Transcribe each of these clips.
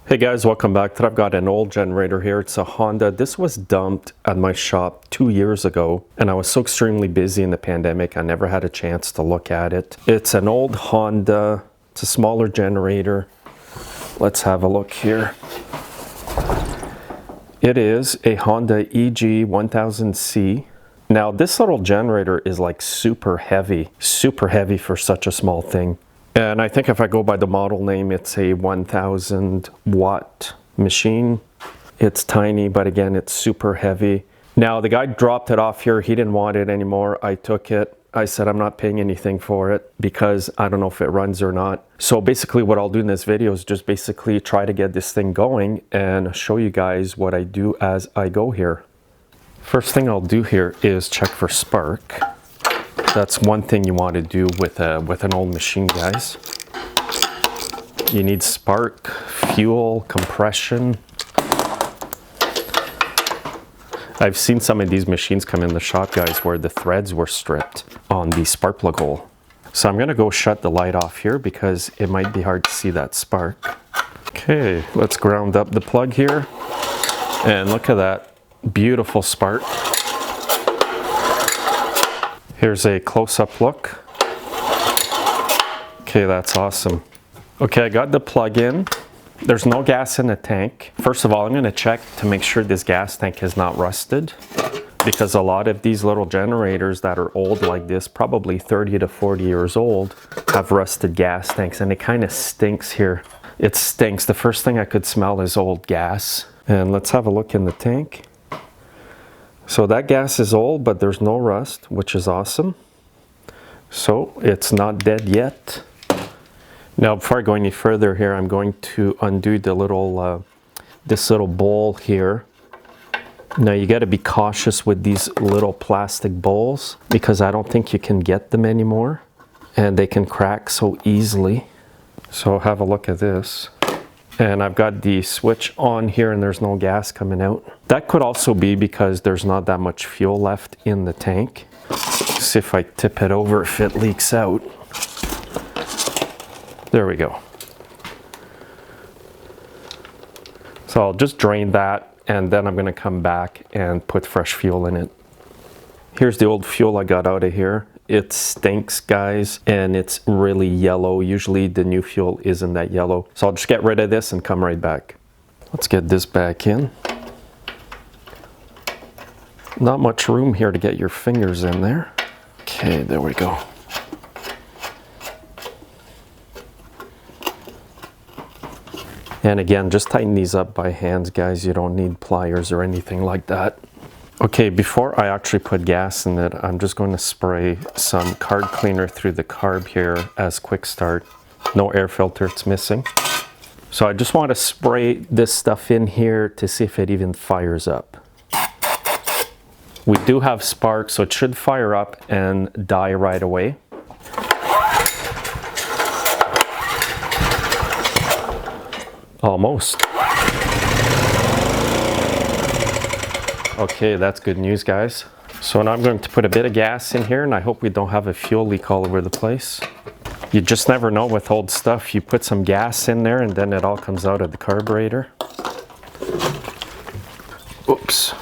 Hey guys, welcome back. Today I've got an old generator here. It's a Honda. This was dumped at my shop 2 years ago and I was so extremely busy in the pandemic I never had a chance to look at it. It's an old Honda. It's a smaller generator. Let's have a look here. It is a Honda EG 1000C. Now this little generator is like super heavy for such a small thing. And I think if I go by the model name, it's a 1000 watt machine. It's tiny, but again, it's super heavy. Now the guy dropped it off here. He didn't want it anymore. I took it. I said, I'm not paying anything for it because I don't know if it runs or not. So basically what I'll do in this video is just basically try to get this thing going and show you guys what I do as I go here. First thing I'll do here is check for spark. That's one thing you want to do with an old machine, guys. You need spark, fuel, compression. I've seen some of these machines come in the shop, guys, where the threads were stripped on the spark plug hole. So I'm gonna go shut the light off here because it might be hard to see that spark. Okay, let's ground up the plug here. And look at that beautiful spark. Here's a close-up look. Okay, that's awesome. Okay, I got the plug in. There's no gas in the tank. First of all, I'm gonna check to make sure this gas tank is not rusted, because a lot of these little generators that are old like this, probably 30 to 40 years old, have rusted gas tanks, and it kind of stinks here. It stinks. The first thing I could smell is old gas. And let's have a look in the tank. So that gas is old, but there's no rust, which is awesome. So it's not dead yet. Now, before I go any further here, I'm going to undo the little, this little bowl here. Now you got to be cautious with these little plastic bowls because I don't think you can get them anymore, and they can crack so easily. So have a look at this. And I've got the switch on here and there's no gas coming out. That could also be because there's not that much fuel left in the tank. Let's see if I tip it over if it leaks out. There we go. So I'll just drain that and then I'm gonna come back and put fresh fuel in it. Here's the old fuel I got out of here. It stinks, guys, and it's really yellow. Usually the new fuel isn't that yellow. So I'll just get rid of this and come right back. Let's get this back in. Not much room here to get your fingers in there. Okay, there we go. And again, just tighten these up by hands, guys. You don't need pliers or anything like that. Okay, before I actually put gas in it, I'm just going to spray some card cleaner through the carb here as quick start. No air filter, it's missing. So I just want to spray this stuff in here to see if it even fires up. We do have spark, so it should fire up and die right away. Almost. Okay, that's good news, guys. So now I'm going to put a bit of gas in here and I hope we don't have a fuel leak all over the place. You just never know with old stuff. You put some gas in there and then it all comes out of the carburetor. Oops.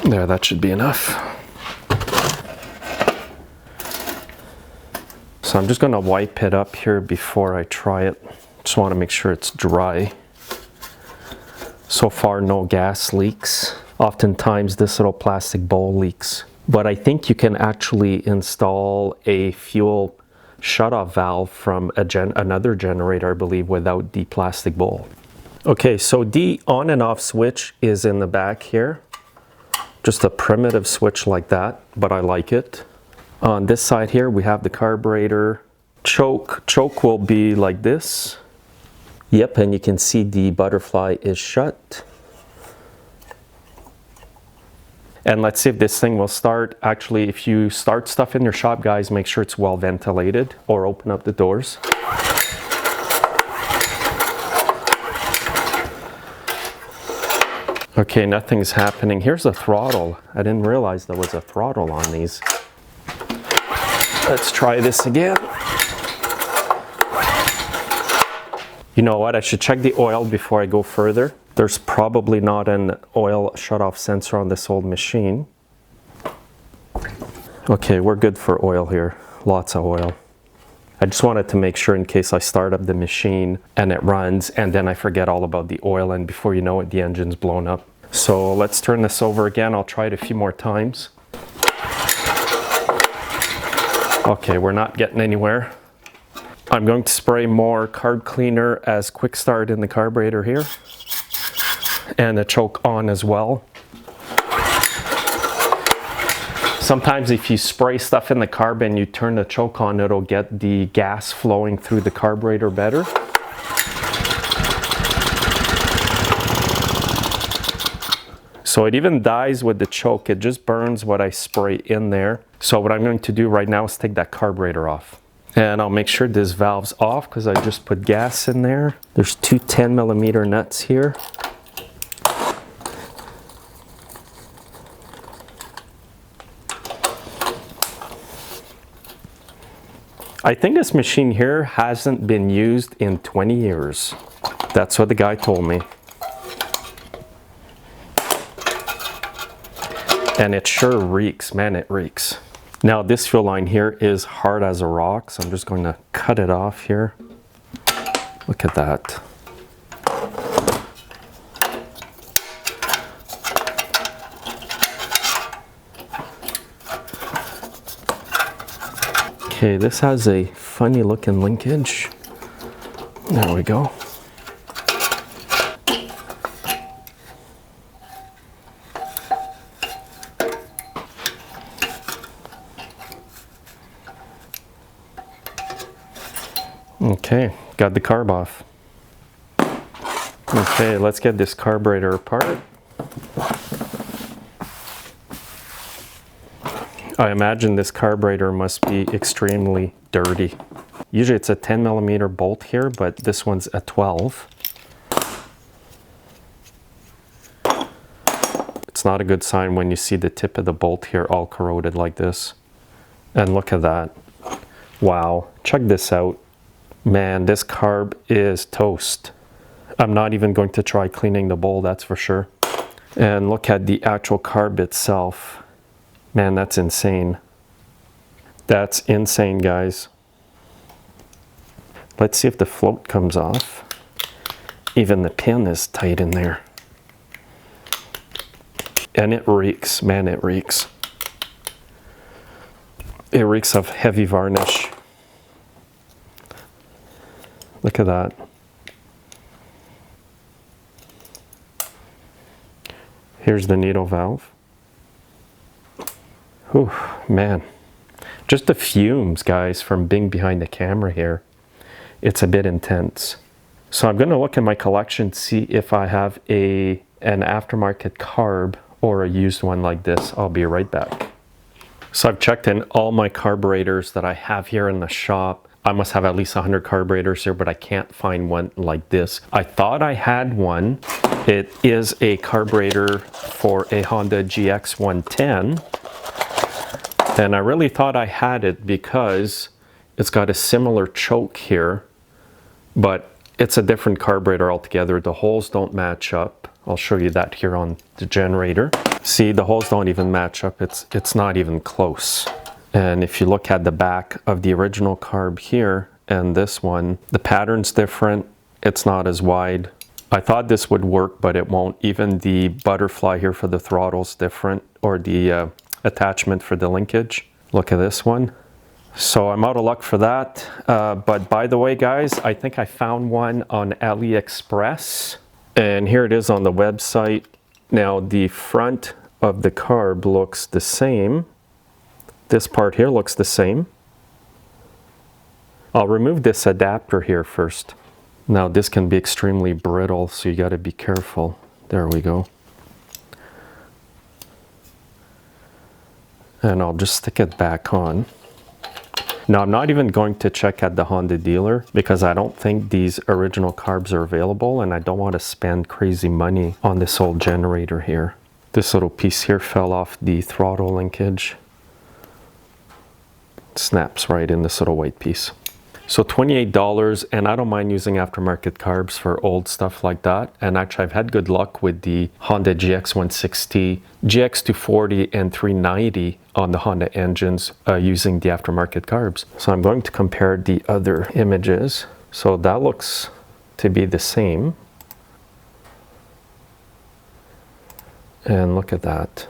There, that should be enough. So I'm just going to wipe it up here before I try it. Just want to make sure it's dry. So far, no gas leaks. Oftentimes, this little plastic bowl leaks. But I think you can actually install a fuel shutoff valve from another generator, I believe, without the plastic bowl. Okay, so the on and off switch is in the back here. Just a primitive switch like that, but I like it. On this side here, we have the carburetor choke. Choke will be like this. Yep, and you can see the butterfly is shut. And let's see if this thing will start. Actually, if you start stuff in your shop, guys, make sure it's well ventilated or open up the doors. Okay, nothing's happening. Here's a throttle. I didn't realize there was a throttle on these. Let's try this again. You know what? I should check the oil before I go further. There's probably not an oil shutoff sensor on this old machine. Okay, we're good for oil here. Lots of oil. I just wanted to make sure in case I start up the machine and it runs and then I forget all about the oil, and before you know it, the engine's blown up. So let's turn this over again. I'll try it a few more times. Okay, we're not getting anywhere. I'm going to spray more carb cleaner as quick start in the carburetor here, and the choke on as well. Sometimes if you spray stuff in the carb and you turn the choke on, it'll get the gas flowing through the carburetor better. So it even dies with the choke. It just burns what I spray in there. So what I'm going to do right now is take that carburetor off. And I'll make sure this valve's off because I just put gas in there. There's two 10mm nuts here. I think this machine here hasn't been used in 20 years. That's what the guy told me. And it sure reeks, man, it reeks. Now this fuel line here is hard as a rock, so I'm just going to cut it off here. Look at that. Okay, this has a funny looking linkage. There we go. Okay, got the carb off. Okay, let's get this carburetor apart. I imagine this carburetor must be extremely dirty. Usually it's a 10mm bolt here, but this one's a 12. It's not a good sign when you see the tip of the bolt here all corroded like this. And look at that. Wow, check this out. Man, this carb is toast. I'm not even going to try cleaning the bowl, that's for sure. And look at the actual carb itself. Man, that's insane. That's insane, guys. Let's see if the float comes off. Even the pin is tight in there. And it reeks, man, it reeks. It reeks of heavy varnish. Look at that. Here's the needle valve. Whew, man. Just the fumes, guys, from being behind the camera here. It's a bit intense. So I'm going to look in my collection, see if I have an aftermarket carb or a used one like this. I'll be right back. So I've checked in all my carburetors that I have here in the shop. I must have at least 100 carburetors here, but I can't find one like this. I thought I had one. It is a carburetor for a Honda GX 110. And I really thought I had it because it's got a similar choke here, but it's a different carburetor altogether. The holes don't match up. I'll show you that here on the generator. See, the holes don't even match up. It's not even close. And if you look at the back of the original carb here and this one, the pattern's different. It's not as wide. I thought this would work, but it won't. Even the butterfly here for the throttle's different, or the attachment for the linkage. Look at this one. So I'm out of luck for that. But by the way, guys, I think I found one on AliExpress. And here it is on the website. Now the front of the carb looks the same. This part here looks the same. I'll remove this adapter here first. Now this can be extremely brittle, so you got to be careful. There we go. And I'll just stick it back on. Now I'm not even going to check at the Honda dealer because I don't think these original carbs are available, and I don't want to spend crazy money on this old generator here. This little piece here fell off the throttle linkage. It snaps right in this little white piece. So $28, and I don't mind using aftermarket carbs for old stuff like that. And actually I've had good luck with the Honda GX160, GX240 and 390 on the Honda engines using the aftermarket carbs. So I'm going to compare the other images. So that looks to be the same. And look at that.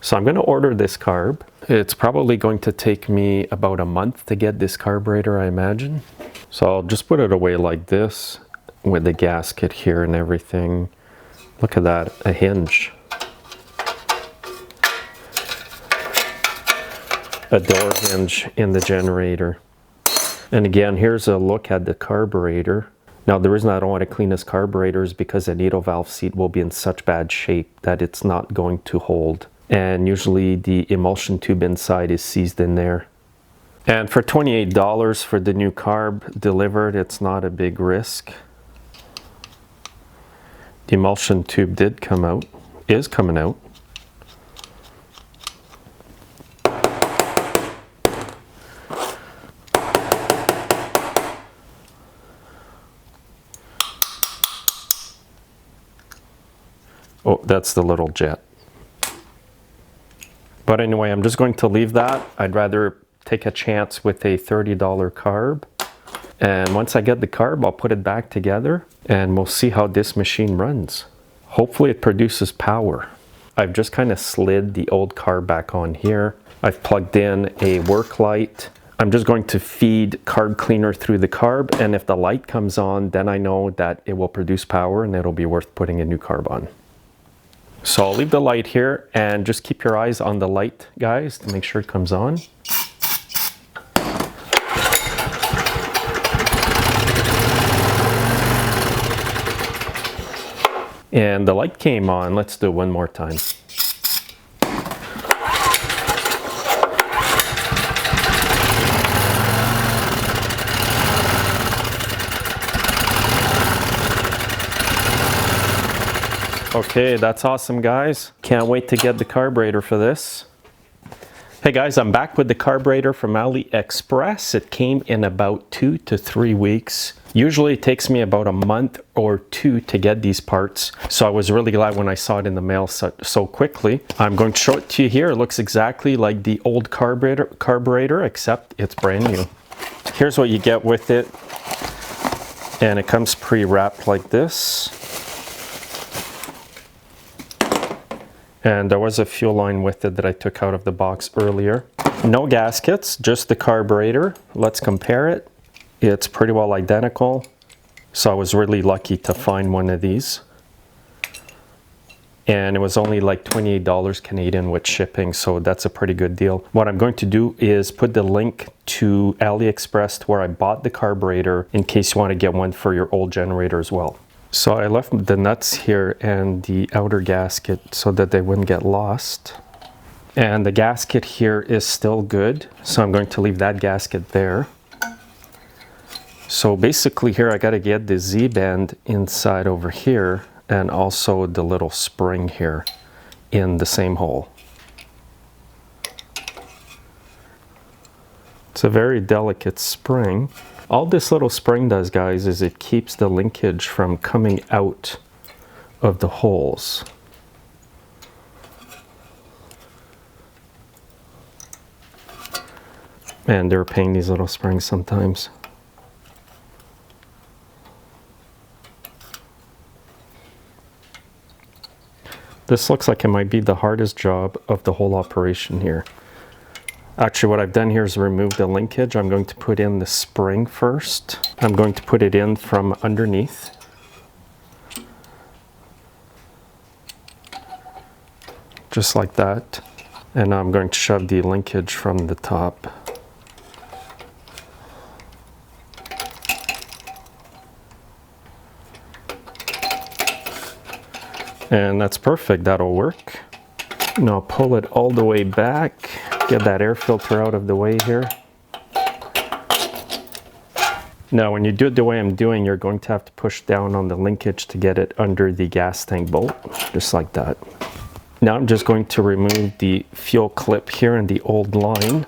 So I'm going to order this carb. It's probably going to take me about a month to get this carburetor, I imagine. So I'll just put it away like this with the gasket here and everything. Look at that, a hinge. A door hinge in the generator. And again, here's a look at the carburetor. Now the reason I don't want to clean this carburetor is because the needle valve seat will be in such bad shape that it's not going to hold. And usually the emulsion tube inside is seized in there. And for $28 for the new carb delivered, it's not a big risk. The emulsion tube did come out, is coming out. Oh, that's the little jet. But anyway, I'm just going to leave that. I'd rather take a chance with a $30 carb. And once I get the carb, I'll put it back together and we'll see how this machine runs. Hopefully it produces power. I've just kind of slid the old carb back on here. I've plugged in a work light. I'm just going to feed carb cleaner through the carb, and if the light comes on, then I know that it will produce power and it'll be worth putting a new carb on. So I'll leave the light here and just keep your eyes on the light, guys, to make sure it comes on. And the light came on. Let's do it one more time. Okay, that's awesome, guys. Can't wait to get the carburetor for this. Hey guys, I'm back with the carburetor from AliExpress. It came in about 2 to 3 weeks. Usually it takes me about a month or 2 to get these parts. So I was really glad when I saw it in the mail so quickly. I'm going to show it to you here. It looks exactly like the old carburetor, except it's brand new. Here's what you get with it. And it comes pre-wrapped like this. And there was a fuel line with it that I took out of the box earlier. No gaskets, just the carburetor. Let's compare it. It's pretty well identical. So I was really lucky to find one of these. And it was only like $28 Canadian with shipping, so that's a pretty good deal. What I'm going to do is put the link to AliExpress to where I bought the carburetor in case you want to get one for your old generator as well. So I left the nuts here and the outer gasket so that they wouldn't get lost. And the gasket here is still good, so I'm going to leave that gasket there. So basically here I got to get the Z-bend inside over here and also the little spring here in the same hole. It's a very delicate spring. All this little spring does, guys, is it keeps the linkage from coming out of the holes. And they're a pain, these little springs sometimes. This looks like it might be the hardest job of the whole operation here. Actually, what I've done here is remove the linkage. I'm going to put in the spring first. I'm going to put it in from underneath. Just like that. And now I'm going to shove the linkage from the top. And that's perfect, that'll work. Now pull it all the way back. Get that air filter out of the way here. Now when you do it the way I'm doing, you're going to have to push down on the linkage to get it under the gas tank bolt, just like that. Now I'm just going to remove the fuel clip here in the old line.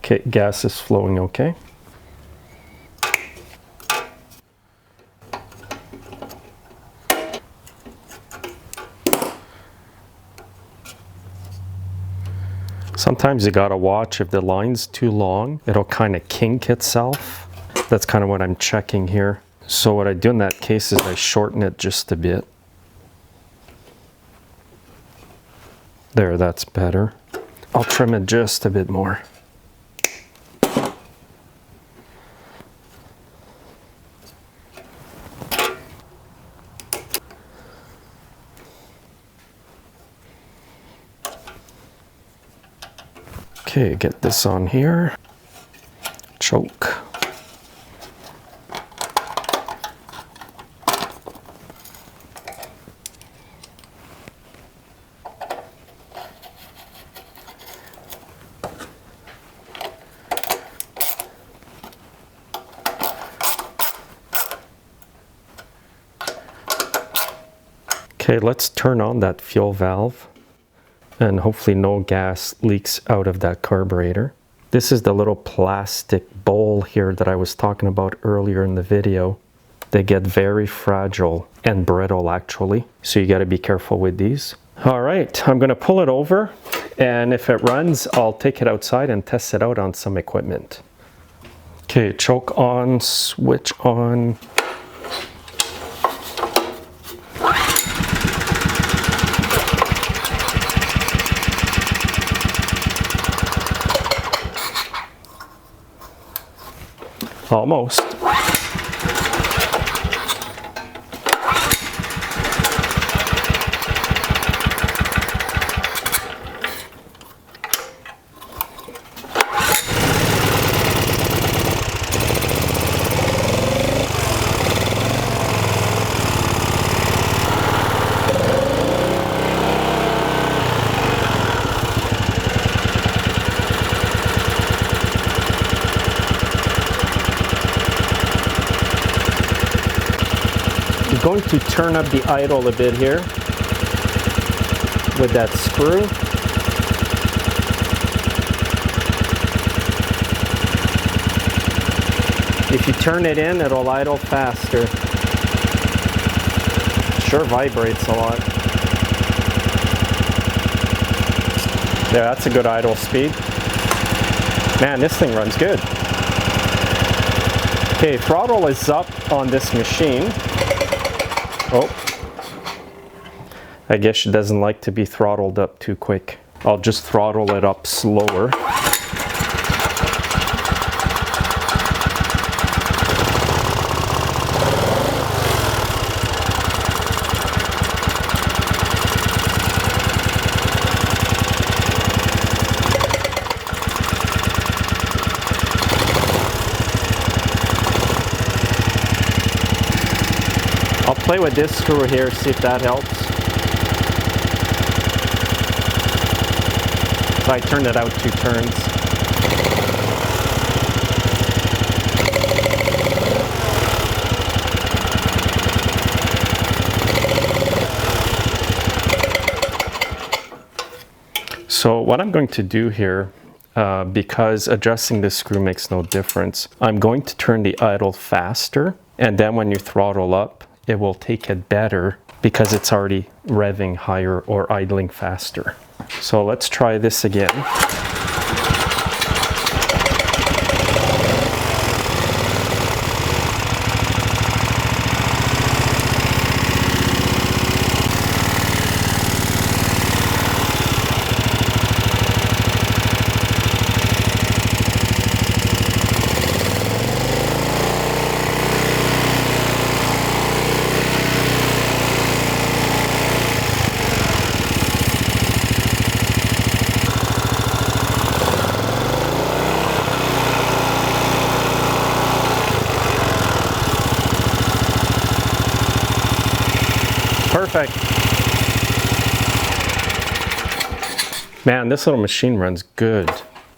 Okay, gas is flowing okay. Sometimes you gotta watch if the line's too long, it'll kind of kink itself. That's kind of what I'm checking here. So what I do in that case is I shorten it just a bit. There, that's better. I'll trim it just a bit more. Okay, get this on here. Choke. Okay, let's turn on that fuel valve and hopefully no gas leaks out of that carburetor. This is the little plastic bowl here that I was talking about earlier in the video. They get very fragile and brittle actually, so you got to be careful with these. All right, I'm going to pull it over, and if it runs, I'll take it outside and test it out on some equipment. Okay, choke on, switch on. Almost. I'm going to turn up the idle a bit here with that screw. If you turn it in, it'll idle faster. Sure vibrates a lot. Yeah, that's a good idle speed. Man, this thing runs good. Okay, throttle is up on this machine. Oh, I guess she doesn't like to be throttled up too quick. I'll just throttle it up slower. I'll play with this screw here, see if that helps. So I turned it out 2 turns. So what I'm going to do here, because adjusting this screw makes no difference, I'm going to turn the idle faster, and then when you throttle up, it will take it better because it's already revving higher or idling faster. So let's try this again. Perfect. Man, this little machine runs good.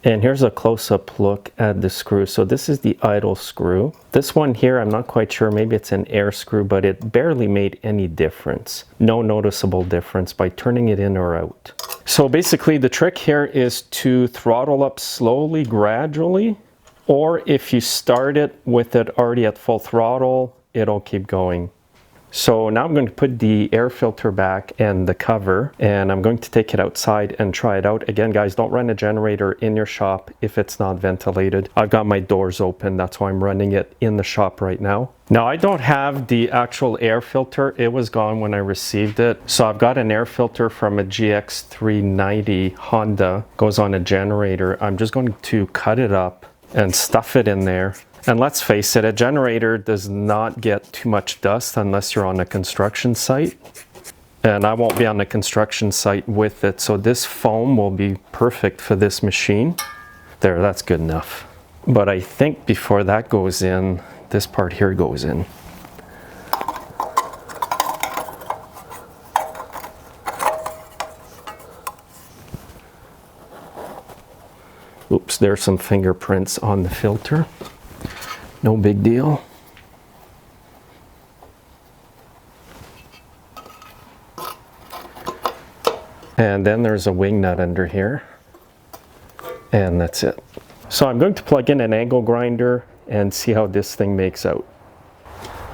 And here's a close-up look at the screw. So this is the idle screw. This one here, I'm not quite sure, maybe it's an air screw, but it barely made any difference. No noticeable difference by turning it in or out. So basically the trick here is to throttle up slowly, gradually, or if you start it with it already at full throttle, it'll keep going. So now I'm going to put the air filter back and the cover, and I'm going to take it outside and try it out. Again, guys, don't run a generator in your shop if it's not ventilated. I've got my doors open, that's why I'm running it in the shop right now. Now, I don't have the actual air filter. It was gone when I received it. So I've got an air filter from a GX390 Honda, goes on a generator. I'm just going to cut it up and stuff it in there. And let's face it, a generator does not get too much dust unless you're on a construction site. And I won't be on a construction site with it, so this foam will be perfect for this machine. There, that's good enough. But I think before that goes in, this part here goes in. Oops, there's some fingerprints on the filter. No big deal. And then there's a wing nut under here. And that's it. So I'm going to plug in an angle grinder and see how this thing makes out.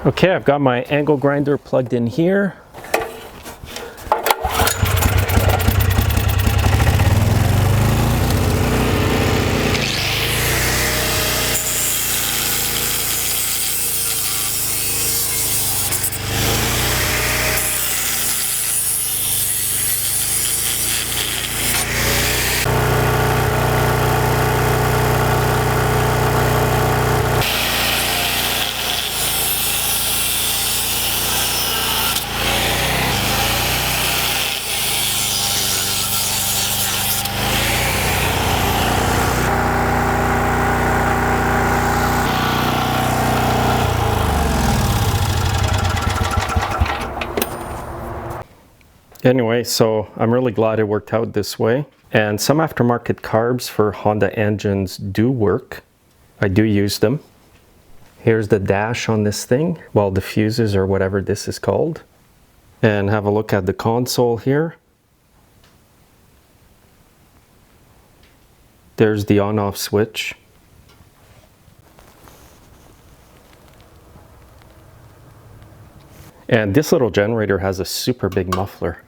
Okay, I've got my angle grinder plugged in here. Anyway, so I'm really glad it worked out this way. And some aftermarket carbs for Honda engines do work. I do use them. Here's the dash on this thing, well, the fuses or whatever this is called. And have a look at the console here. There's the on-off switch. And this little generator has a super big muffler.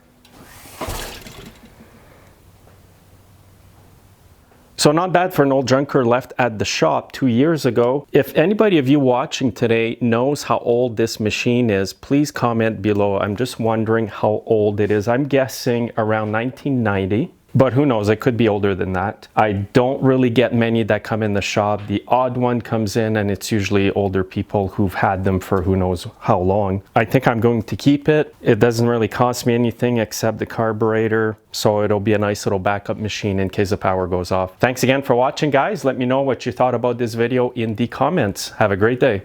So not bad for an old junker left at the shop 2 years ago. If anybody of you watching today knows how old this machine is, please comment below. I'm just wondering how old it is. I'm guessing around 1990. But who knows, it could be older than that. I don't really get many that come in the shop. The odd one comes in and it's usually older people who've had them for who knows how long. I think I'm going to keep it. It doesn't really cost me anything except the carburetor. So it'll be a nice little backup machine in case the power goes off. Thanks again for watching, guys. Let me know what you thought about this video in the comments. Have a great day.